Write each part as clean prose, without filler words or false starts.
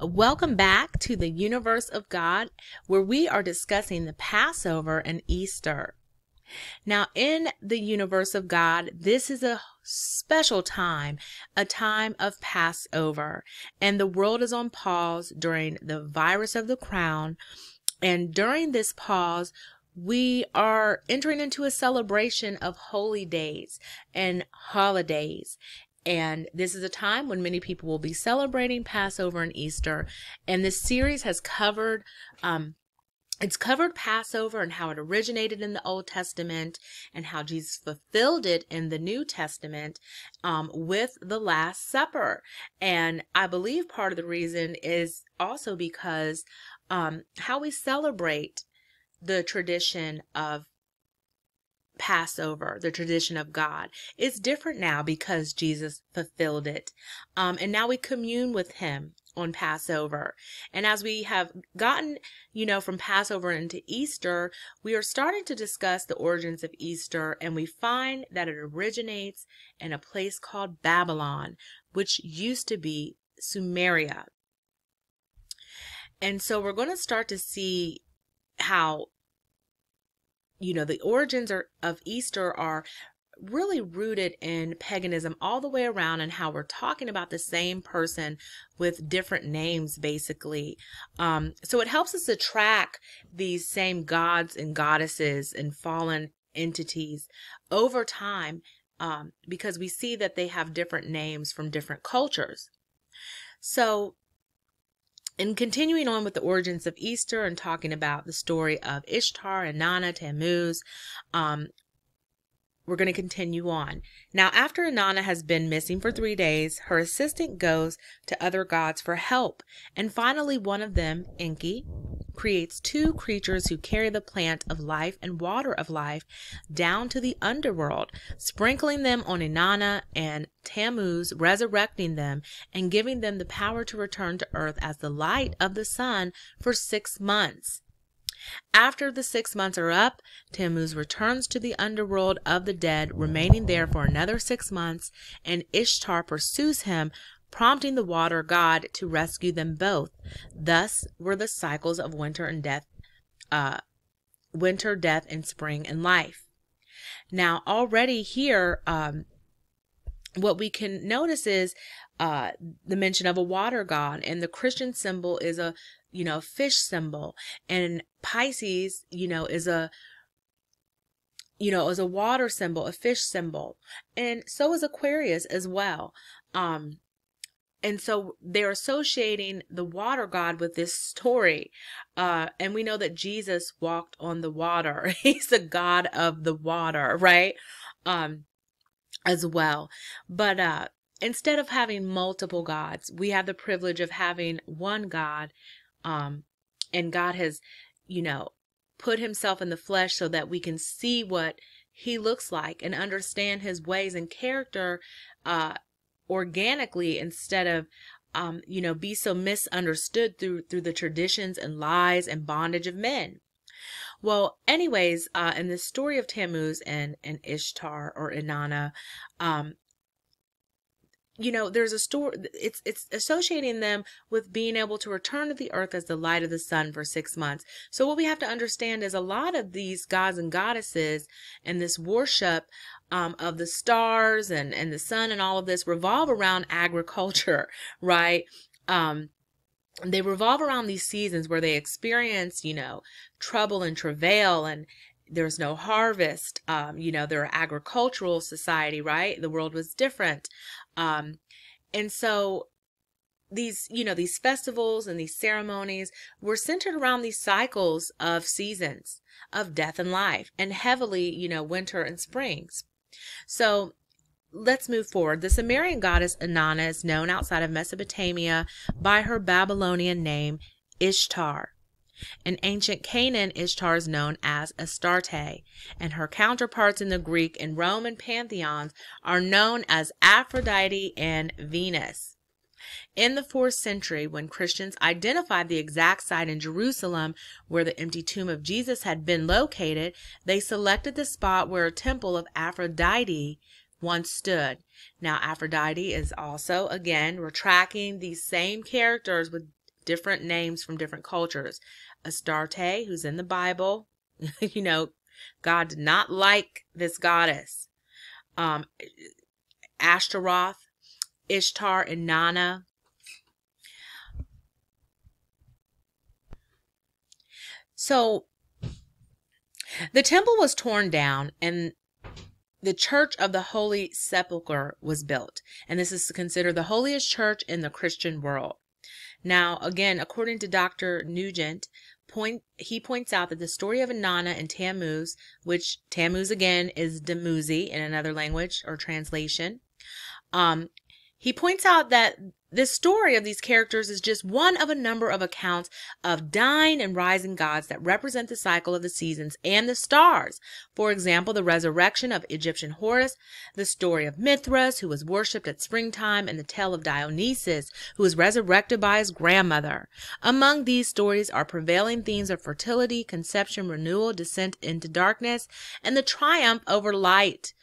Welcome back to the Universe of God, where we are discussing the Passover and Easter. Now, in the Universe of God, this is a special time, a time of Passover, and the world is on pause during the virus of the crown. And during this pause, we are entering into a celebration of holy days and holidays. And this is a time when many people will be celebrating Passover and Easter. And this series has covered, it's covered Passover and how it originated in the Old Testament and how Jesus fulfilled it in the New Testament with the Last Supper. And I believe part of the reason is also because how we celebrate the tradition of Passover, the tradition of God, is different now because Jesus fulfilled it. And now we commune with him on Passover. And as we have gotten, from Passover into Easter, we are starting to discuss the origins of Easter, and we find that it originates in a place called Babylon, which used to be Sumeria. And so we're going to start to see how the origins of Easter are really rooted in paganism all the way around, and how we're talking about the same person with different names, basically. So it helps us to track these same gods and goddesses and fallen entities over time, because we see that they have different names from different cultures. So in continuing on with the origins of Easter and talking about the story of Ishtar, Inanna, Tammuz, we're going to continue on. Now, after Inanna has been missing for 3 days, her assistant goes to other gods for help. And finally, one of them, Enki, creates 2 creatures who carry the plant of life and water of life down to the underworld, sprinkling them on Inanna and Tammuz, resurrecting them and giving them the power to return to earth as the light of the sun for 6 months. After the 6 months are up, Tammuz returns to the underworld of the dead, remaining there for another 6 months, and Ishtar pursues him, prompting the water god to rescue them both. Thus were the cycles of winter and death, and spring and life. Now, already here, what we can notice is the mention of a water god, and the Christian symbol is a fish symbol, and Pisces, is a water symbol, a fish symbol, and so is Aquarius as well. And so they're associating the water god with this story. And we know that Jesus walked on the water. He's the God of the water, right? As well. But instead of having multiple gods, we have the privilege of having one God. And God has, put himself in the flesh so that we can see what he looks like and understand his ways and character, organically, instead of, be so misunderstood through the traditions and lies and bondage of men. Well, anyways, in the story of Tammuz and Ishtar or Inanna, there's a story, it's associating them with being able to return to the earth as the light of the sun for 6 months. So what we have to understand is a lot of these gods and goddesses and this worship of the stars and the sun and all of this revolve around agriculture, right? They revolve around these seasons where they experience, trouble and travail, and there's no harvest. They're an agricultural society, right? The world was different. And so these festivals and these ceremonies were centered around these cycles of seasons of death and life, and heavily, winter and springs. So let's move forward. The Sumerian goddess Inanna is known outside of Mesopotamia by her Babylonian name, Ishtar. In ancient Canaan, Ishtar is known as Astarte, and her counterparts in the Greek and Roman pantheons are known as Aphrodite and Venus. In the 4th century, when Christians identified the exact site in Jerusalem where the empty tomb of Jesus had been located, they selected the spot where a temple of Aphrodite once stood. Now, Aphrodite is also, again, we're tracking these same characters with different names from different cultures. Astarte, who's in the Bible, God did not like this goddess. Ashtaroth, Ishtar, and Nana. So the temple was torn down and the Church of the Holy Sepulchre was built. And this is considered the holiest church in the Christian world. Now, again, according to Dr. Nugent, he points out that the story of Inanna and Tammuz, which Tammuz again is Dumuzi in another language or translation, he points out that this story of these characters is just one of a number of accounts of dying and rising gods that represent the cycle of the seasons and the stars. For example, the resurrection of Egyptian Horus, the story of Mithras, who was worshipped at springtime, and the tale of Dionysus, who was resurrected by his grandmother. Among these stories are prevailing themes of fertility, conception, renewal, descent into darkness, and the triumph over light,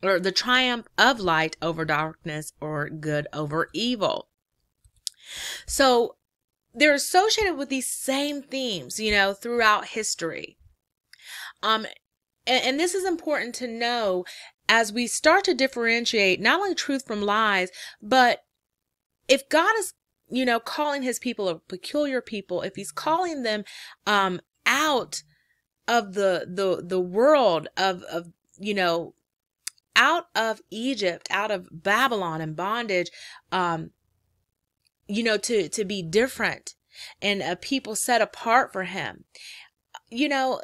or the triumph of light over darkness, or good over evil. So they're associated with these same themes, throughout history. And this is important to know as we start to differentiate not only truth from lies, but if God is, calling his people a peculiar people, if he's calling them out of the world of out of Egypt, out of Babylon and bondage, to be different and a people set apart for him, then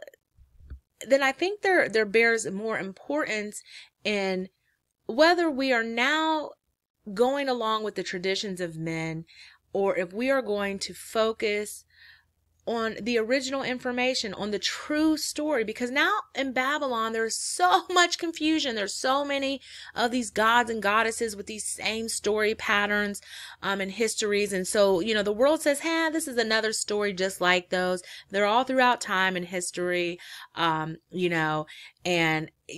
I think there bears more importance in whether we are now going along with the traditions of men or if we are going to focus on the original information, on the true story, because now in Babylon, there's so much confusion. There's so many of these gods and goddesses with these same story patterns, and histories. And so, the world says, this is another story just like those. They're all throughout time and history, and,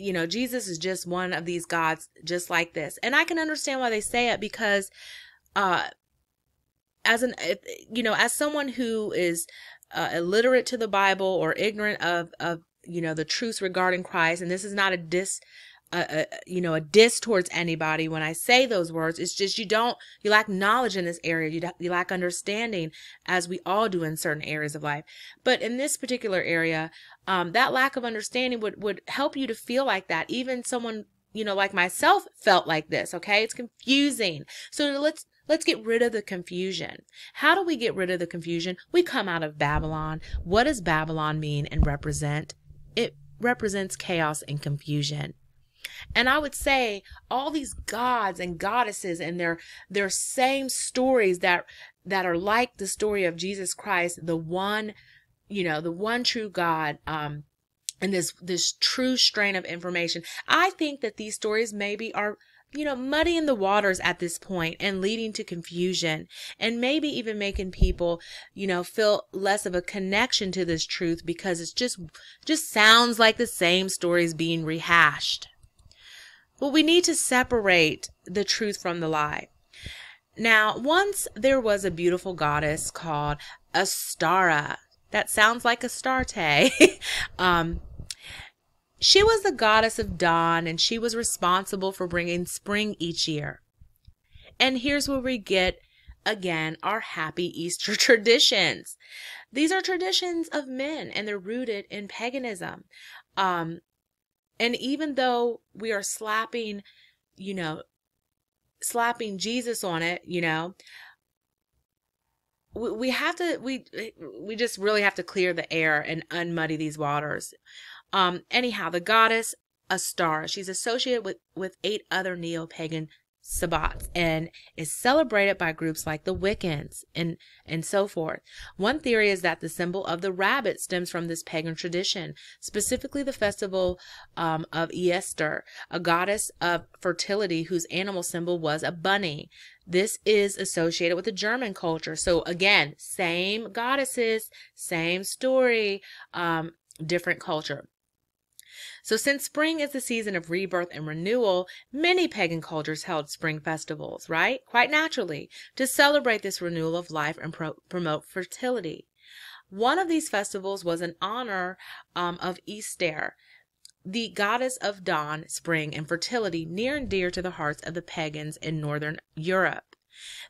Jesus is just one of these gods just like this. And I can understand why they say it because, as someone who is illiterate to the Bible or ignorant of the truths regarding Christ, and this is not a diss towards anybody when I say those words. It's just you lack knowledge in this area. You lack understanding, as we all do in certain areas of life. But in this particular area, that lack of understanding would help you to feel like that. Even someone like myself felt like this. Okay, it's confusing. So let's get rid of the confusion. How do we get rid of the confusion? We come out of Babylon. What does Babylon mean and represent? It represents chaos and confusion. And I would say all these gods and goddesses and their same stories that are like the story of Jesus Christ, the one true God, and this true strain of information. I think that these stories maybe are muddying the waters at this point and leading to confusion, and maybe even making people, feel less of a connection to this truth because it's just sounds like the same stories being rehashed. But we need to separate the truth from the lie. Now, once there was a beautiful goddess called Astara. That sounds like Astarte. She was the goddess of dawn, and she was responsible for bringing spring each year. And here's where we get, again, our happy Easter traditions. These are traditions of men, and they're rooted in paganism. And even though we are slapping Jesus on it, we just really have to clear the air and unmuddy these waters. Anyhow, the goddess Astara, she's associated with 8 other neo-pagan sabbats and is celebrated by groups like the Wiccans and so forth. One theory is that the symbol of the rabbit stems from this pagan tradition, specifically the festival of Easter, a goddess of fertility whose animal symbol was a bunny. This is associated with the German culture. So again, same goddesses, same story, different culture. So since spring is the season of rebirth and renewal, many pagan cultures held spring festivals, right? Quite naturally, to celebrate this renewal of life and promote fertility. One of these festivals was in honor of Easter, the goddess of dawn, spring, and fertility, near and dear to the hearts of the pagans in northern Europe.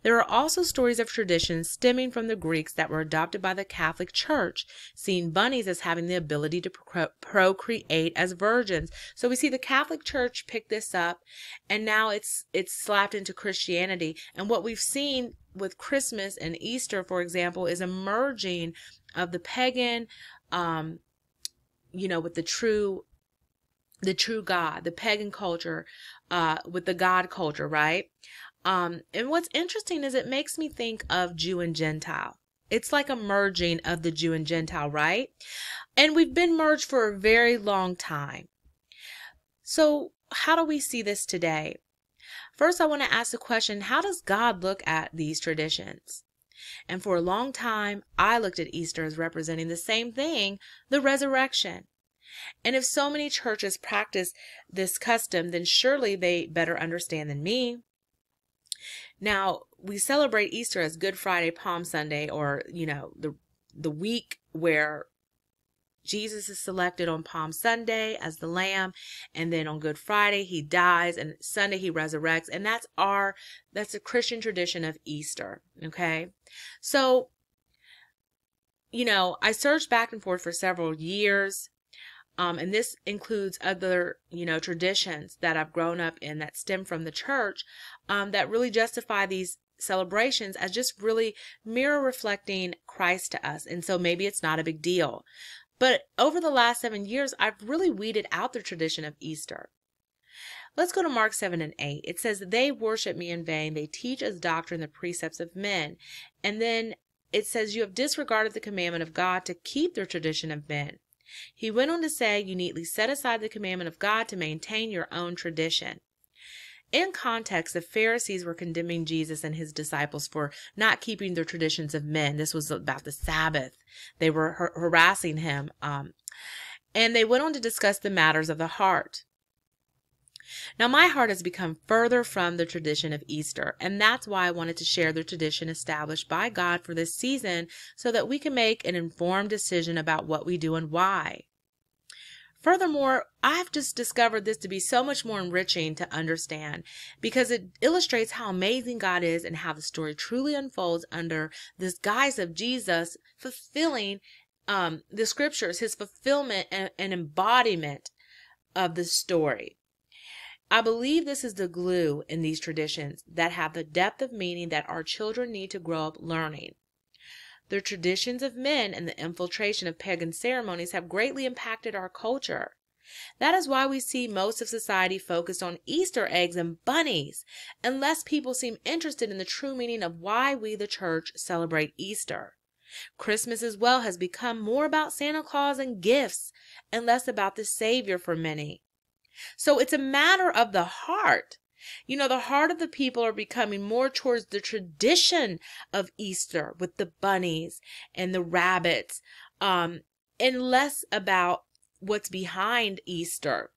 There are also stories of traditions stemming from the Greeks that were adopted by the Catholic Church, seeing bunnies as having the ability to procreate as virgins. So we see the Catholic Church pick this up, and now it's slapped into Christianity. And what we've seen with Christmas and Easter, for example, is a merging of the pagan, with the true God, the pagan culture, with the God culture, right? And what's interesting is it makes me think of Jew and Gentile. It's like a merging of the Jew and Gentile, right? And we've been merged for a very long time. So how do we see this today? First, I want to ask the question, how does God look at these traditions? And for a long time, I looked at Easter as representing the same thing, the resurrection. And if so many churches practice this custom, then surely they better understand than me. Now, we celebrate Easter as Good Friday, Palm Sunday, or, the week where Jesus is selected on Palm Sunday as the Lamb, and then on Good Friday he dies, and Sunday he resurrects, and that's a Christian tradition of Easter, okay? So, I searched back and forth for several years, and this includes other, traditions that I've grown up in that stem from the church, that really justify these celebrations as just really mirror reflecting Christ to us. And so maybe it's not a big deal. But over the last 7 years, I've really weeded out the tradition of Easter. Let's go to Mark 7 and 8. It says, "They worship me in vain. They teach as doctrine the precepts of men." And then it says, "You have disregarded the commandment of God to keep the tradition of men." He went on to say, "You neatly set aside the commandment of God to maintain your own tradition." In context, the Pharisees were condemning Jesus and his disciples for not keeping their traditions of men. This was about the Sabbath. They were harassing him. And they went on to discuss the matters of the heart. Now, my heart has become further from the tradition of Easter, and that's why I wanted to share the tradition established by God for this season so that we can make an informed decision about what we do and why. Furthermore, I've just discovered this to be so much more enriching to understand because it illustrates how amazing God is and how the story truly unfolds under this guise of Jesus fulfilling the scriptures, his fulfillment and embodiment of the story. I believe this is the glue in these traditions that have the depth of meaning that our children need to grow up learning. The traditions of men and the infiltration of pagan ceremonies have greatly impacted our culture. That is why we see most of society focused on Easter eggs and bunnies, and less people seem interested in the true meaning of why we, the church, celebrate Easter. Christmas as well has become more about Santa Claus and gifts and less about the Savior for many. So it's a matter of the heart. The heart of the people are becoming more towards the tradition of Easter with the bunnies and the rabbits, and less about what's behind Easter.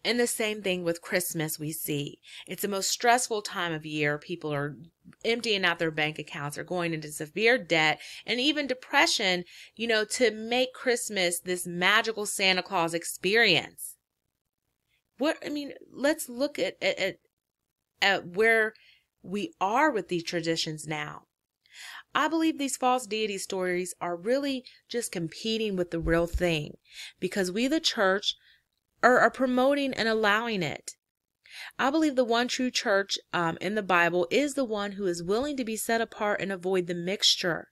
And the same thing with Christmas we see. It's the most stressful time of year. People are emptying out their bank accounts, are going into severe debt and even depression, to make Christmas this magical Santa Claus experience. Let's look at where we are with these traditions now. I believe these false deity stories are really just competing with the real thing because we, the church, are promoting and allowing it. I believe the one true church in the Bible is the one who is willing to be set apart and avoid the mixture.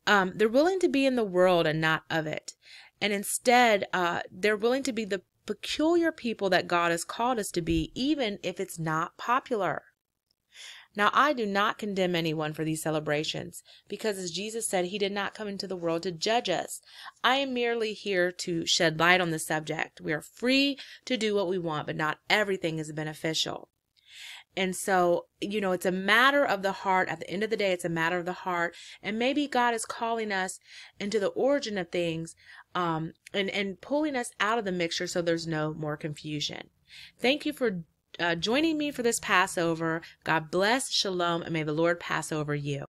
They're willing to be in the world and not of it. And instead, they're willing to be the peculiar people that God has called us to be, even if it's not popular. Now, I do not condemn anyone for these celebrations, because as Jesus said, he did not come into the world to judge us. I am merely here to shed light on the subject. We are free to do what we want, but not everything is beneficial. And so, it's a matter of the heart. At the end of the day, it's a matter of the heart. And maybe God is calling us into the origin of things, and pulling us out of the mixture so there's no more confusion. Thank you for joining me for this Passover. God bless, shalom, and may the Lord pass over you.